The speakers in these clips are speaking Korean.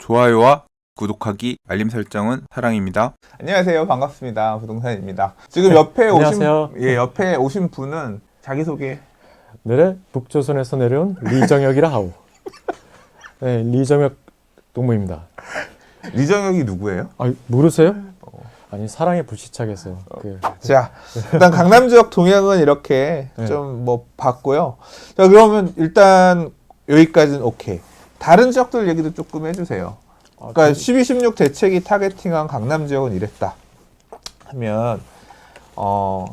좋아요와 구독하기, 알림 설정은 사랑입니다. 안녕하세요. 반갑습니다. 부동산입니다. 지금 옆에 안녕하세요. 옆에 오신 분은 자기소개. 네, 북조선에서 내려온 리정혁이라 하오. 네, 리정혁 동무입니다. 리정혁이 누구예요? 아, 모르세요? 아니, 사랑에 불시착해서. 자, 일단 강남 지역 동향은 이렇게 네. 좀 뭐 봤고요. 자, 그러면 일단 여기까지는 오케이. 다른 지역들 얘기도 조금 해주세요. 그러니까 12, 16 대책이 타겟팅한 강남 지역은 이랬다 하면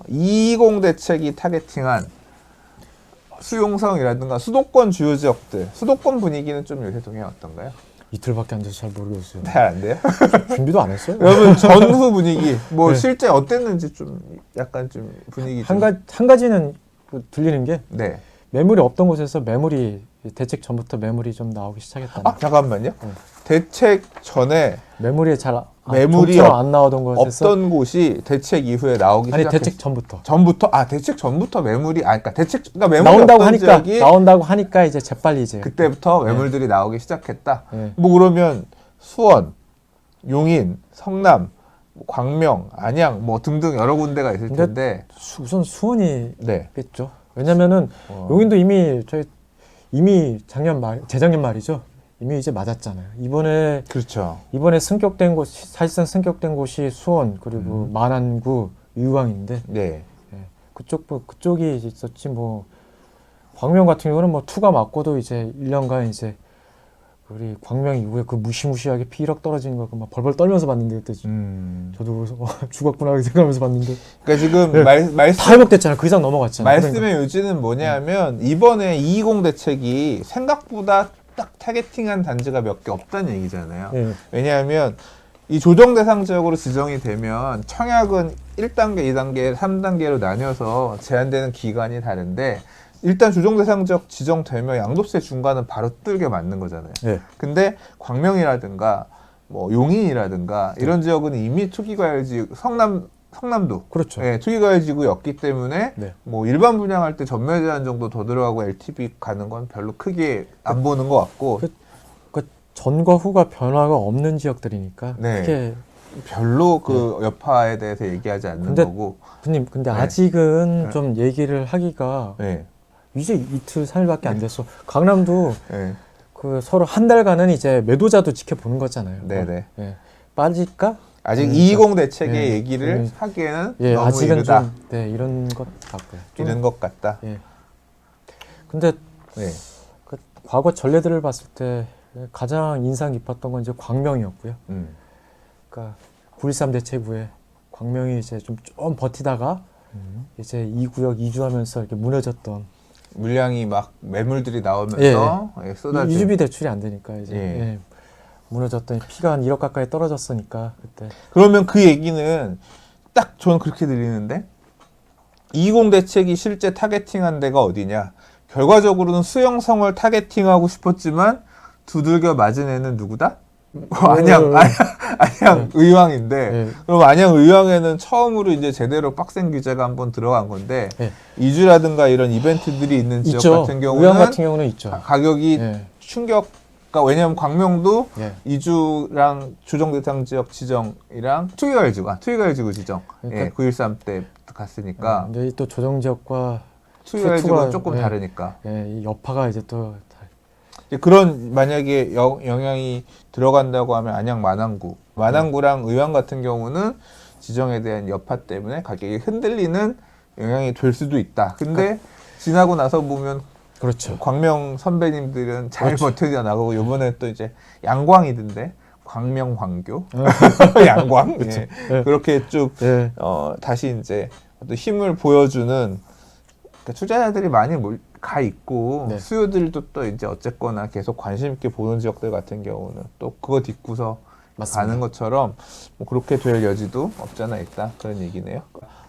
220 대책이 타겟팅한 수용성이라든가 수도권 주요 지역들, 수도권 분위기는 좀 요새 동향 어떤가요? 이틀밖에 안 돼서 잘 모르겠어요. 잘 안 돼요? 준비도 안 했어요? 여러분 전후 분위기 뭐 네. 실제 어땠는지 좀 약간 좀 분위기 좀. 한 가지는 들리는 게 네. 매물이 없던 곳에서 대책 전부터 매물이 좀 나오기 시작했다. 아 잠깐만요. 대책 전에 매물이 매물이 안 나오던 곳에서 없던 곳이 대책 이후에 나오기 아니 시작했어요. 대책 전부터 대책 전부터 매물이 그러니까 매물이 나온다고 없던 하니까 지역이 이제 재빨리 이제 그때부터 매물들이 나오기 시작했다. 네. 뭐 그러면 수원, 용인, 성남, 광명, 안양 뭐 등등 여러 군데가 있을 근데 텐데 우선 수원이 네. 겠죠. 왜냐면은 용인도 이미 재작년 말이죠. 이미 이제 맞았잖아요. 그렇죠. 이번에 사실상 승격된 곳이 수원 그리고 마난구, 의왕인데 네. 그쪽이 있었지 뭐 광명 같은 경우는 뭐 투가 맞고도 이제 1년간 이제 우리 광명 이후에 그 무시무시하게 피력 떨어지는 거 막 벌벌 떨면서 봤는데 그때 저도 그래서 죽었구나 생각하면서 봤는데 그러니까 지금 네. 다 회복됐잖아요. 그 이상 넘어갔잖아요. 말씀의 요지는 뭐냐면 이번에 220 대책이 생각보다 딱 타겟팅한 단지가 몇 개 없다는 얘기잖아요. 네. 왜냐하면 이 조정 대상 지역으로 지정이 되면 청약은 1단계, 2단계, 3단계로 나뉘어서 제한되는 기간이 다른데 일단 조정 대상 지역 지정되면 양도세 중과는 바로 뜰게 맞는 거잖아요. 네. 근데 광명이라든가 뭐 용인이라든가 이런 지역은 이미 투기과열지 성남도 그렇죠. 예, 투기과열지구였기 때문에 네. 뭐 일반 분양할 때 전매 제한 정도 더 들어가고 LTV 가는 건 별로 크게 안 보는 것 같고 그 전과 후가 변화가 없는 지역들이니까 네. 크게 별로 그 여파에 대해서 얘기하지 않는 거고. 근데 네. 아직은 네. 좀 얘기를 하기가 네. 이제 이틀 3일밖에 안 됐어. 강남도 네. 그 서로 한 달간은 이제 매도자도 지켜보는 거잖아요. 네네. 예. 빠질까? 아직 220 대책의 네. 얘기를 하기에는 너무 아직은 이르다. 좀 이런 것 같고요. 이른 것 같다. 예. 근데 네. 그 과거 전례들을 봤을 때 가장 인상 깊었던 건 이제 광명이었고요. 그러니까 9.13 대책 후에 광명이 이제 좀 버티다가 이제 2구역 이주하면서 이렇게 무너졌던 물량이 막 매물들이 나오면서 쏟아져. 이주비 대출이 안 되니까 이제 예. 무너졌더니 피가 한 1억 가까이 떨어졌으니까 그때. 그러면 그 얘기는 딱 저는 그렇게 들리는데 220 대책이 실제 타겟팅한 데가 어디냐? 결과적으로는 수용성을 타겟팅하고 싶었지만 두들겨 맞은 애는 누구다? 안양 의왕인데 네. 그럼 안양 의왕에는 처음으로 이제 제대로 빡센 규제가 한번 들어간 건데 네. 이주라든가 이런 이벤트들이 있는 지역 있죠. 같은 경우는 의왕 같은 경우는 있죠. 가격이 네. 충격가 왜냐하면 광명도 네. 이주랑 조정 대상 지역 지정이랑 투기과열지구 지정 그러니까 9.13 때 갔으니까 근데 또 조정 지역과 투기과열지구는 조금 네. 다르니까 이 여파가 이제 또 그런 만약에 영향이 들어간다고 하면 안양 마남구랑 의왕 같은 경우는 지정에 대한 여파 때문에 가격이 흔들리는 영향이 될 수도 있다. 근데 지나고 나서 보면 그렇죠. 광명 선배님들은 잘 그렇죠. 버텨져 나가고 이번에 또 이제 양광이던데 광명 광교 양광 그렇죠. 예. 네. 그렇게 쭉 네. 다시 이제 또 힘을 보여주는 그러니까 투자자들이 많이 가 있고 네. 수요들도 또 이제 어쨌거나 계속 관심 있게 보는 지역들 같은 경우는 또 그거 딛고서 맞습니다. 가는 것처럼 뭐 그렇게 될 여지도 없잖아 있다 그런 얘기네요.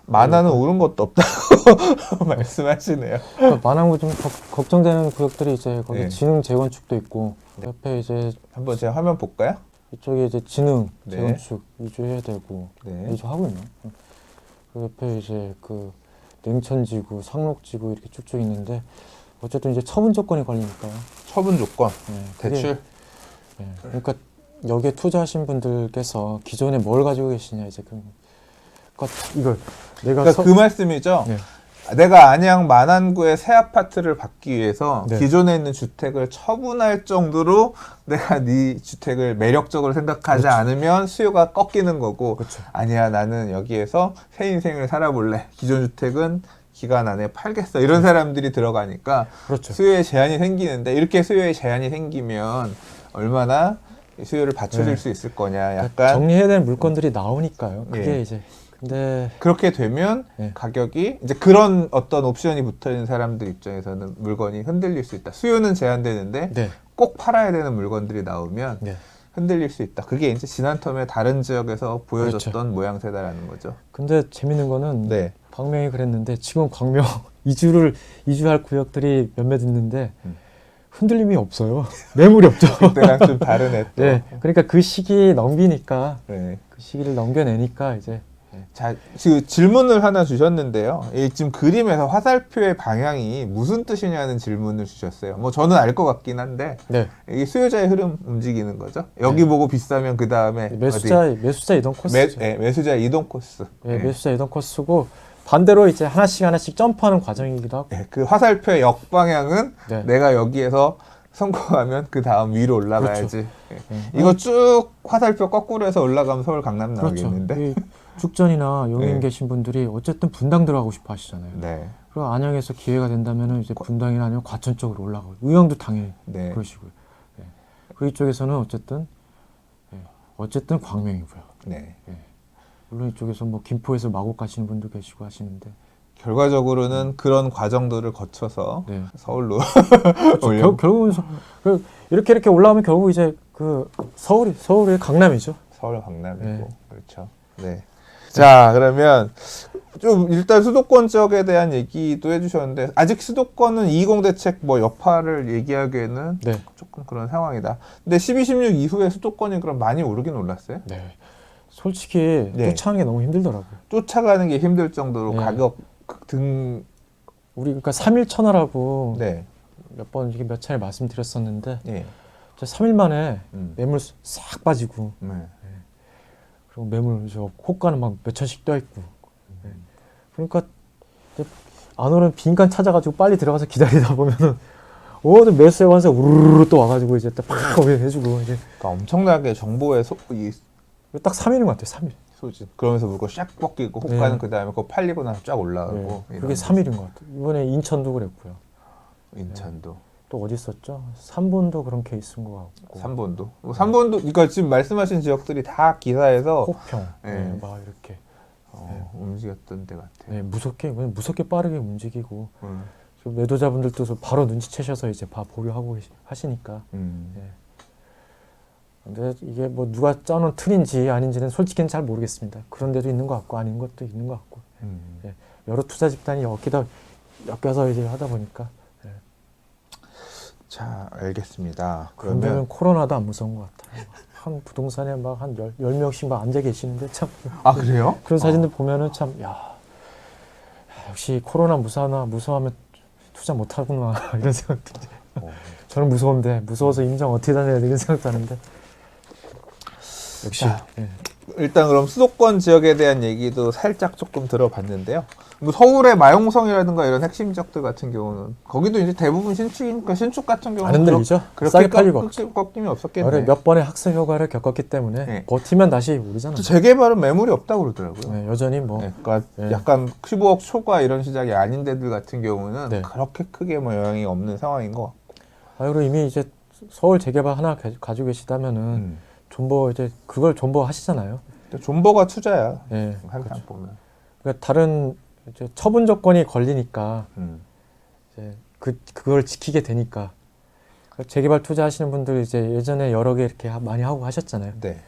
만화는 오른 것도 없다고 말씀하시네요. 그러니까 만화고 좀 걱정되는 구역들이 이제 거기 네. 진흥 재건축도 있고 옆에 이제 한번 제가 화면 볼까요? 이쪽에 이제 진흥 네. 재건축 이주해야 되고 네. 이주하고 있나? 그 옆에 이제 그 냉천지구, 상록지구 이렇게 쭉쭉 있는데 어쨌든 이제 처분 조건이 걸리니까요. 처분 조건, 네, 대출. 그러니까 여기에 투자하신 분들께서 기존에 뭘 가지고 계시냐 이제 그러니까 이걸 내가 그러니까 그 말씀이죠. 네. 내가 안양 만안구의 새 아파트를 받기 위해서 네. 기존에 있는 주택을 처분할 정도로 내가 네 주택을 매력적으로 생각하지 그렇죠. 않으면 수요가 꺾이는 거고 그렇죠. 아니야 나는 여기에서 새 인생을 살아볼래. 기존 주택은 기간 안에 팔겠어. 이런 사람들이 들어가니까 그렇죠. 수요에 제한이 생기는데 이렇게 수요에 제한이 생기면 얼마나 수요를 받쳐줄 네. 수 있을 거냐. 그러니까 약간 정리해야 될 물건들이 나오니까요. 그게 예. 이제 근데 그렇게 되면 네. 가격이 이제 그런 어떤 옵션이 붙어 있는 사람들 입장에서는 물건이 흔들릴 수 있다. 수요는 제한되는데 네. 꼭 팔아야 되는 물건들이 나오면 네. 흔들릴 수 있다. 그게 이제 지난 텀에 다른 지역에서 보여줬던 그렇죠. 모양새다라는 거죠. 근데 재밌는 거는 네. 광명이 그랬는데 지금 광명 이주할 구역들이 몇몇 있는데 흔들림이 없어요. 매물이 없죠. 그때랑 좀 다르네 또. 네. 그러니까 그 시기 넘기니까 네. 그 시기를 넘겨내니까 이제 자, 그 질문을 하나 주셨는데요. 이 지금 그림에서 화살표의 방향이 무슨 뜻이냐는 질문을 주셨어요. 뭐 저는 알 것 같긴 한데 네. 이게 수요자의 흐름 움직이는 거죠. 여기 네. 보고 비싸면 그 다음에 매수자 이동 코스죠. 매수자 이동 코스. 네, 매수자 이동 코스고 반대로 이제 하나씩 점프하는 과정이기도 하고. 그 화살표의 역방향은 네. 내가 여기에서 성공하면 그 다음 위로 올라가야지. 네. 이거 쭉 화살표 거꾸로 해서 올라가면 서울 강남 그렇죠. 나오겠는데. 이 죽전이나 용인 네. 계신 분들이 어쨌든 분당 들어가고 싶어 하시잖아요. 네. 그리고 안양에서 기회가 된다면 이제 분당이나 아니면 과천 쪽으로 올라가고 의왕도 당연히 네. 그러시고요. 네. 그 이쪽에서는 어쨌든 광명이고요. 네. 물론 이쪽에서 뭐 김포에서 마곡 가시는 분도 계시고 하시는데 결과적으로는 그런 과정들을 거쳐서 네. 서울로 그렇죠. 올려. 결국은 이렇게 올라오면 결국 이제 그 서울의 강남이죠. 서울 강남이고 네. 그렇죠. 네. 자 그러면 좀 일단 수도권 지역에 대한 얘기도 해주셨는데 아직 수도권은 220 대책 뭐 여파를 얘기하기에는 네. 조금 그런 상황이다. 근데 12, 16 이후에 수도권이 그럼 많이 오르긴 올랐어요? 네. 솔직히 네. 쫓아가는 게 너무 힘들더라고요. 쫓아가는 게 힘들 정도로 네. 가격 등 우리 그러니까 3일 천하라고 네. 몇 번 이게 몇 차례 말씀드렸었는데 예. 3일 만에 음. 매물 싹 빠지고 네. 그리고 매물 저 호가는 막 몇 천씩 떠 있고 그러니까 이제 안 오는 빈칸 찾아가지고 빨리 들어가서 기다리다 보면은 모든 매수에 와서 우르르 또 와가지고 이제 딱 해주고 이제 그러니까 엄청나게 정보의 딱 3일인 것 같아요. 3일. 소진. 그러면서 물건 쫙 벗기고 호가는 네. 그 다음에 그거 팔리고 나서 쫙 올라가고. 네. 이런 그게 3일인 것 같아요. 이번에 인천도 그랬고요. 인천도. 또 어디 있었죠? 3분도 그런 케이스인 것 같고. 3번도. 3번도, 그러니까 지금 말씀하신 지역들이 다 기사에서 호평. 네. 네. 막 이렇게. 움직였던 데 같아요. 네, 무섭게 빠르게 움직이고. 음. 좀 매도자분들도 바로 눈치채셔서 이제 보유하고 하시니까. 음. 네. 근데 이게 뭐 누가 짜놓은 틀인지 아닌지는 솔직히는 잘 모르겠습니다. 그런 데도 있는 것 같고 아닌 것도 있는 것 같고. 예. 여러 투자 집단이 엮여서 이제 하다 보니까. 예. 자, 알겠습니다. 그러면 그러면 코로나도 안 무서운 것 같아요. 한 부동산에 막 한 10명씩 막 앉아 계시는데 참. 아, 그래요? 그런 사진들 보면은 참, 역시 코로나 무서워하면 투자 못 하구나. 이런 생각도. 저는 무서운데, 무서워서 임장 어떻게 다녀야 돼? 이런 생각도 하는데. 역시. 자, 예. 일단 그럼 수도권 지역에 대한 얘기도 살짝 조금 들어봤는데요. 뭐 서울의 마용성이라든가 이런 핵심 지역들 같은 경우는 거기도 이제 대부분 신축이니까 신축 같은 경우는 안 흔들리죠? 그렇게 싸게 팔리고 없죠. 꺾임이 없었겠네. 올해 몇 번의 학습 효과를 겪었기 때문에 네. 버티면 다시 오르잖아요. 또 재개발은 매물이 없다고 그러더라고요. 네, 여전히 뭐 네, 그러니까 네. 약간 15억 초과 이런 시장이 아닌 데들 같은 경우는 네. 그렇게 크게 뭐 영향이 없는 상황인 것 같고. 그리고 이미 이제 서울 재개발 하나 가지고 계시다면은 존버 이제 그걸 존버 하시잖아요. 존버가 투자야. 네, 항상 그렇죠. 보면. 그러니까 다른 이제 처분 조건이 걸리니까 이제 그걸 지키게 되니까 재개발 투자하시는 분들 이제 예전에 여러 개 이렇게 많이 하고 하셨잖아요. 네.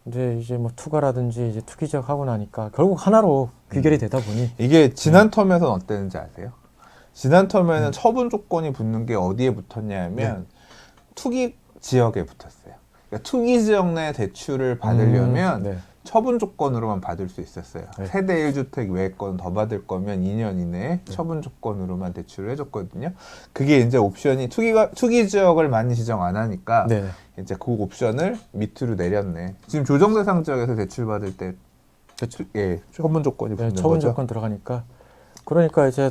근데 이제 뭐 투가라든지 이제 투기 지역 하고 나니까 결국 하나로 귀결이 되다 보니 이게 지난 텀에서는 어땠는지 아세요? 지난 텀에는 처분 조건이 붙는 게 어디에 붙었냐면 투기 지역에 붙었어요. 그러니까 투기 지역 내 대출을 받으려면 네. 처분 조건으로만 받을 수 있었어요. 네. 세대 1주택 외권 더 받을 거면 2년 이내에 처분 조건으로만 대출을 해줬거든요. 그게 이제 옵션이 투기 지역을 많이 지정 안 하니까 네. 이제 그 옵션을 밑으로 내렸네. 지금 조정 대상 지역에서 대출 받을 때 예, 처분 조건이 네, 붙는 처분 거죠. 조건 들어가니까 그러니까 이제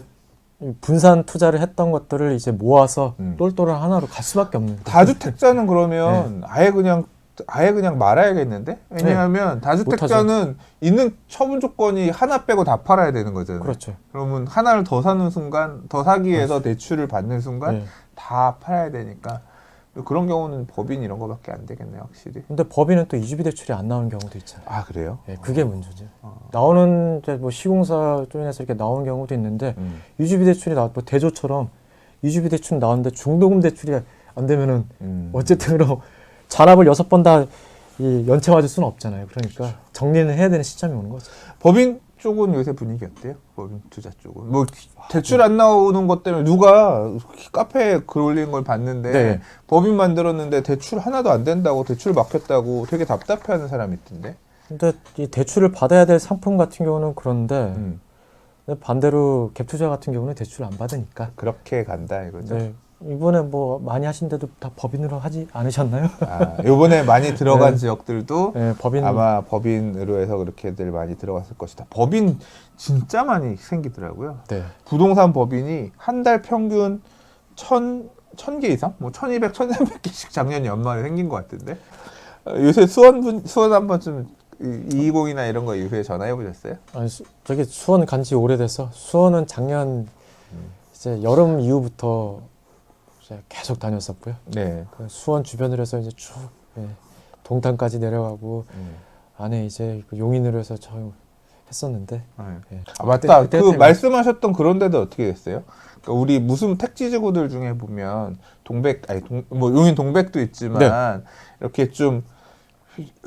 분산 투자를 했던 것들을 이제 모아서 똘똘한 하나로 갈 수밖에 없는. 다주택자는 그러면 아예 그냥 말아야겠는데? 왜냐하면 다주택자는 있는 처분 조건이 하나 빼고 다 팔아야 되는 거잖아요. 그렇죠. 그러면 하나를 더 사는 순간, 더 사기 위해서 대출을 받는 순간 네. 다 팔아야 되니까 그런 경우는 법인 이런 거밖에 안 되겠네요, 확실히. 근데 법인은 또 이주비 대출이 안 나오는 경우도 있잖아요. 아, 그래요? 네, 그게 문제죠. 나오는 이제 뭐 시공사 쪽에서 이렇게 나온 경우도 있는데 이주비 대출이 뭐 대조처럼 이주비 대출 나왔는데 중도금 대출이 안 되면은 어쨌든 그럼 잔압을 6번 다 연체 맞을 수는 없잖아요. 그러니까 정리는 해야 되는 시점이 오는 거죠. 법인 쪽은 요새 분위기 어때요? 법인 투자 쪽은 뭐 대출 안 나오는 것 때문에 누가 카페에 글 올린 걸 봤는데 네. 법인 만들었는데 대출 하나도 안 된다고 대출 막혔다고 되게 답답해하는 사람이 있던데. 근데 이 대출을 받아야 될 상품 같은 경우는 그런데 근데 반대로 갭 투자 같은 경우는 대출을 안 받으니까. 그렇게 간다 이거죠. 네. 이번에 뭐 많이 하신데도 다 법인으로 하지 않으셨나요? 아, 요번에 많이 들어간 네. 지역들도 네, 법인 아마 법인으로 해서 그렇게들 많이 들어갔을 것이다. 법인 진짜 많이 생기더라고요. 네. 부동산 법인이 한 달 평균 1000개 이상? 뭐 1200, 1300개씩 작년 연말에 생긴 것 같은데. 요새 수원 한번 좀 220이나 이런 거 이후에 전화해 보셨어요? 아니, 저기 수원 간지 오래돼서 수원은 작년 이제 여름 이후부터 이제 계속 다녔었고요. 네. 그 수원 주변으로 해서 이제 쭉 동탄까지 내려가고 안에 이제 그 용인으로 해서 저 했었는데. 예. 아, 맞다. 그때 그 때문에. 말씀하셨던 그런 데도 어떻게 됐어요? 그러니까 우리 무슨 택지지구들 중에 보면 뭐 용인 동백도 있지만 이렇게 좀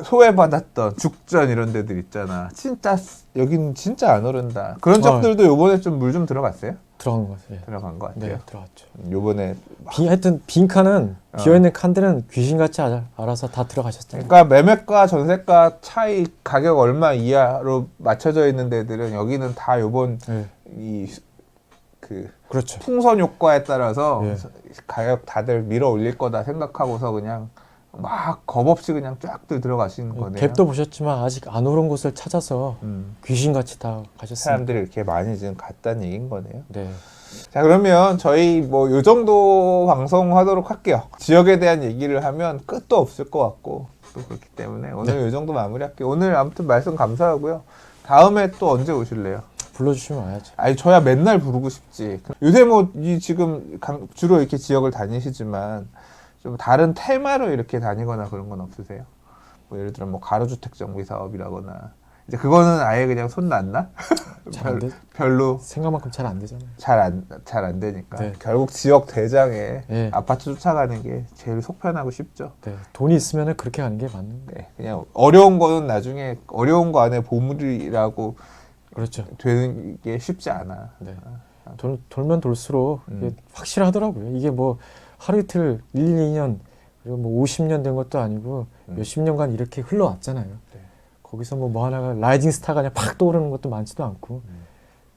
소외받았던 죽전 이런 데들 있잖아. 진짜 여긴 진짜 안 오른다. 그런 적들도 요번에 좀 물 좀 들어갔어요? 들어간 것 같아요. 들어간 것 같아요. 네, 들어갔죠. 요번에 하여튼 빈 칸은 비어있는 칸들은 귀신같이 알아서 다 들어가셨잖아요. 그러니까 매매가 전세가 차이 가격 얼마 이하로 맞춰져 있는 데들은 여기는 다 요번 네. 그 그렇죠. 풍선 효과에 따라서 예. 가격 다들 밀어 올릴 거다 생각하고서 그냥 막 겁없이 그냥 쫙들 들어가시는 거네요. 갭도 보셨지만 아직 안 오른 곳을 찾아서 귀신같이 다 가셨어요. 사람들이 이렇게 많이 지금 갔다는 얘기인 거네요. 네. 자, 그러면 저희 뭐 요 정도 방송하도록 할게요. 지역에 대한 얘기를 하면 끝도 없을 것 같고 또 그렇기 때문에 오늘 요 정도 마무리할게요. 오늘 아무튼 말씀 감사하고요. 다음에 또 언제 오실래요? 불러주시면 와야죠. 아니 저야 맨날 부르고 싶지. 요새 뭐 이 지금 주로 이렇게 지역을 다니시지만 좀 다른 테마로 이렇게 다니거나 그런 건 없으세요? 뭐 예를 들어 뭐 가로주택 정비 사업이라거나 이제 그거는 아예 그냥 손 놨나? 잘 안 돼. 별로 생각만큼 잘 안 되잖아요. 잘 안 되니까 네. 결국 지역 대장에 네. 아파트 쫓아가는 게 제일 속편하고 쉽죠. 네. 돈이 있으면 그렇게 가는 게 맞는 거예요. 네, 그냥 어려운 거는 나중에 어려운 거 안에 보물이라고 그렇죠. 되는 게 쉽지 않아. 네. 돌면 돌수록 이게 확실하더라고요. 이게 뭐 하루 이틀 1, 2년 그리고 뭐 50년 된 것도 아니고 몇십 년간 이렇게 흘러왔잖아요. 네. 거기서 뭐 하나가 라이징 스타가 그냥 팍 떠오르는 것도 많지도 않고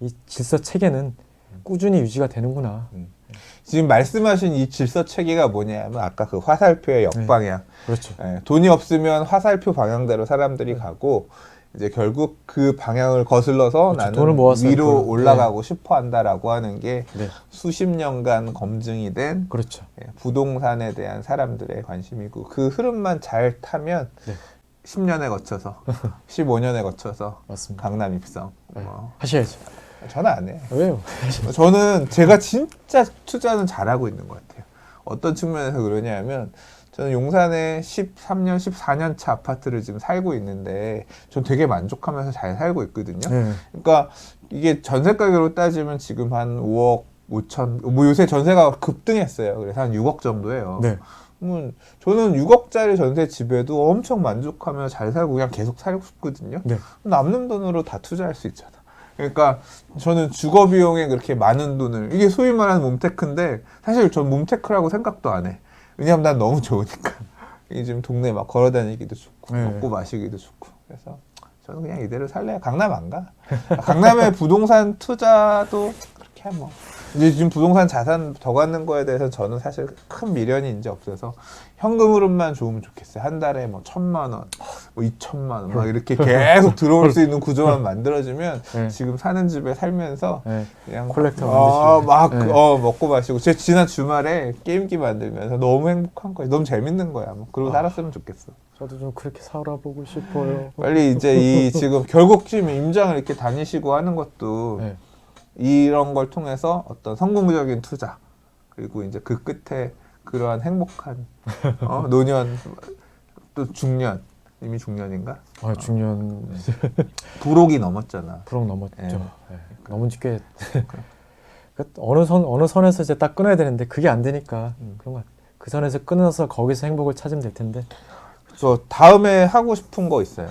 이 질서 체계는 꾸준히 유지가 되는구나. 지금 말씀하신 이 질서 체계가 뭐냐면 아까 그 화살표의 역방향. 그렇죠. 예, 돈이 없으면 화살표 방향대로 사람들이 가고 이제 결국 그 방향을 거슬러서 그렇죠. 나는 돈을 모아서 위로 그- 올라가고 싶어 한다라고 하는 게 네. 수십 년간 검증이 된 그렇죠. 부동산에 대한 사람들의 관심이고 그 흐름만 잘 타면 네. 10년에 거쳐서 15년에 거쳐서 맞습니다. 강남 입성. 네. 뭐. 하셔야죠. 저는 안 해. 왜요? 저는 제가 진짜 투자는 잘하고 있는 것 같아요. 어떤 측면에서 그러냐면 저는 용산에 13년, 14년 차 아파트를 지금 살고 있는데 전 되게 만족하면서 잘 살고 있거든요. 네. 그러니까 이게 전세 가격으로 따지면 지금 한 5억 5천, 뭐 요새 전세가 급등했어요. 그래서 한 6억 정도예요. 네. 저는 6억짜리 전세 집에도 엄청 만족하면서 잘 살고 그냥 계속 살고 싶거든요. 네. 남는 돈으로 다 투자할 수 있잖아. 그러니까 저는 주거 비용에 그렇게 많은 돈을 이게 소위 말하는 몸테크인데 사실 전 몸테크라고 생각도 안 해. 왜냐면 난 너무 좋으니까. 이게 지금 동네 막 걸어다니기도 좋고 네. 먹고 마시기도 좋고 그래서 저는 그냥 이대로 살래요. 강남 안 가. 강남의 부동산 투자도 그렇게 뭐 이제 지금 부동산 자산 더 갖는 거에 대해서 저는 사실 큰 미련이 이제 없어서 현금으로만 좋으면 좋겠어요. 한 달에 뭐 1,000만 원, 뭐 2,000만 원, 막 이렇게 계속 들어올 수 있는 구조만 만들어지면 네. 지금 사는 집에 살면서 네. 그냥 콜렉터 만드시고. 네. 먹고 마시고 제 지난 주말에 게임기 만들면서 너무 행복한 거예요. 너무 재밌는 거야. 뭐 그러고 살았으면 좋겠어. 저도 좀 그렇게 살아보고 싶어요. 빨리 이제 이 지금 결국 지금 임장을 이렇게 다니시고 하는 것도 네. 이런 걸 통해서 어떤 성공적인 투자 그리고 이제 그 끝에 그러한 행복한 노년 또 중년 이미 중년인가? 아, 중년 불혹이 넘었잖아. 부록 넘었죠. 예. 네. 넘은 지 꽤. 그 어느 선에서 이제 딱 끊어야 되는데 그게 안 되니까 그런 것 같아요. 그 선에서 끊어서 거기서 행복을 찾으면 될 텐데. 저 다음에 하고 싶은 거 있어요.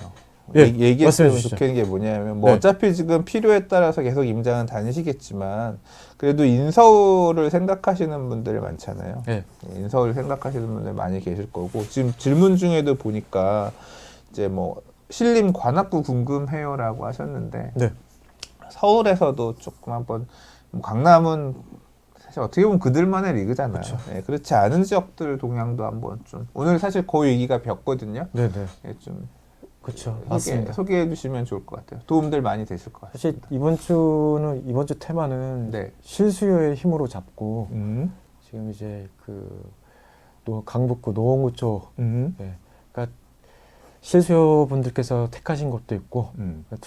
예, 얘기했으면 말씀해 주시죠. 좋겠는 게 뭐냐면 뭐 네. 어차피 지금 필요에 따라서 계속 임장은 다니시겠지만 그래도 인서울을 생각하시는 분들이 많잖아요. 네. 인서울 생각하시는 분들 많이 계실 거고 지금 질문 중에도 보니까 이제 뭐 신림 관악구 궁금해요라고 하셨는데 네. 서울에서도 조금 한번 뭐 강남은 사실 어떻게 보면 그들만의 리그잖아요. 그쵸. 예, 그렇지 않은 지역들 동향도 한번 좀 오늘 사실 그 얘기가 벽거든요. 네네. 예, 좀 그렇죠. 맞습니다. 소개해 주시면 좋을 것 같아요. 도움들 많이 되실 것 사실 같습니다. 이번 주 테마는 네. 실수요의 힘으로 잡고 지금 이제 강북구 노원구 쪽 그러니까 실수요 분들께서 택하신 것도 있고 그러니까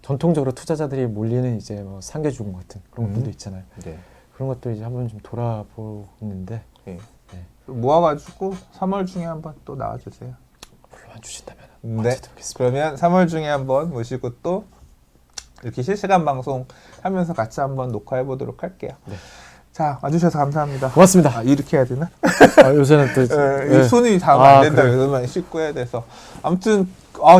전통적으로 투자자들이 몰리는 이제 뭐 상계주공 같은 그런 것들도 있잖아요. 네. 그런 것도 이제 한번 좀 돌아보는데 예. 네. 모아가지고 3월 중에 한번 또 나와주세요. 불러만 주신다면 네. 언제든겠습니다. 그러면 3월 중에 한번 모시고 또 이렇게 실시간 방송 하면서 같이 한번 녹화해 보도록 할게요. 네. 자, 와주셔서 감사합니다. 고맙습니다. 아, 이렇게 해야 되나? 요새는 또 이 손이 닿으면 안 된다. 그래서 많이 씻고 해야 돼서. 아무튼,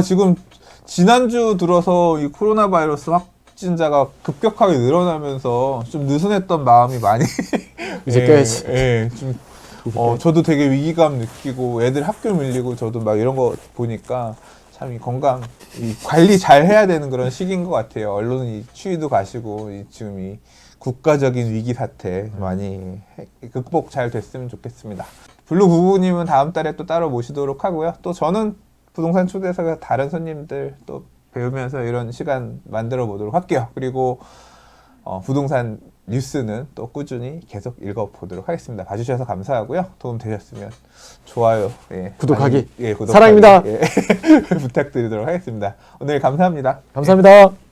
지금 지난주 들어서 이 코로나 바이러스 확진자가 급격하게 늘어나면서 좀 느슨했던 마음이 많이 이제 껴야지. 좀 저도 되게 위기감 느끼고 애들 학교 밀리고 저도 막 이런 거 보니까 참 이 건강 이 관리 잘 해야 되는 그런 시기인 것 같아요. 언론이 추위도 가시고 지금 이 국가적인 위기 사태 많이 극복 잘 됐으면 좋겠습니다. 블루 부부님은 다음 달에 또 따로 모시도록 하고요. 또 저는 부동산 초대석에서 다른 손님들 또 배우면서 이런 시간 만들어 보도록 할게요. 그리고 부동산 뉴스는 또 꾸준히 계속 읽어보도록 하겠습니다. 봐주셔서 감사하고요. 도움 되셨으면 좋아요, 구독하기. 구독하기, 사랑입니다. 부탁드리도록 하겠습니다. 오늘 감사합니다. 감사합니다.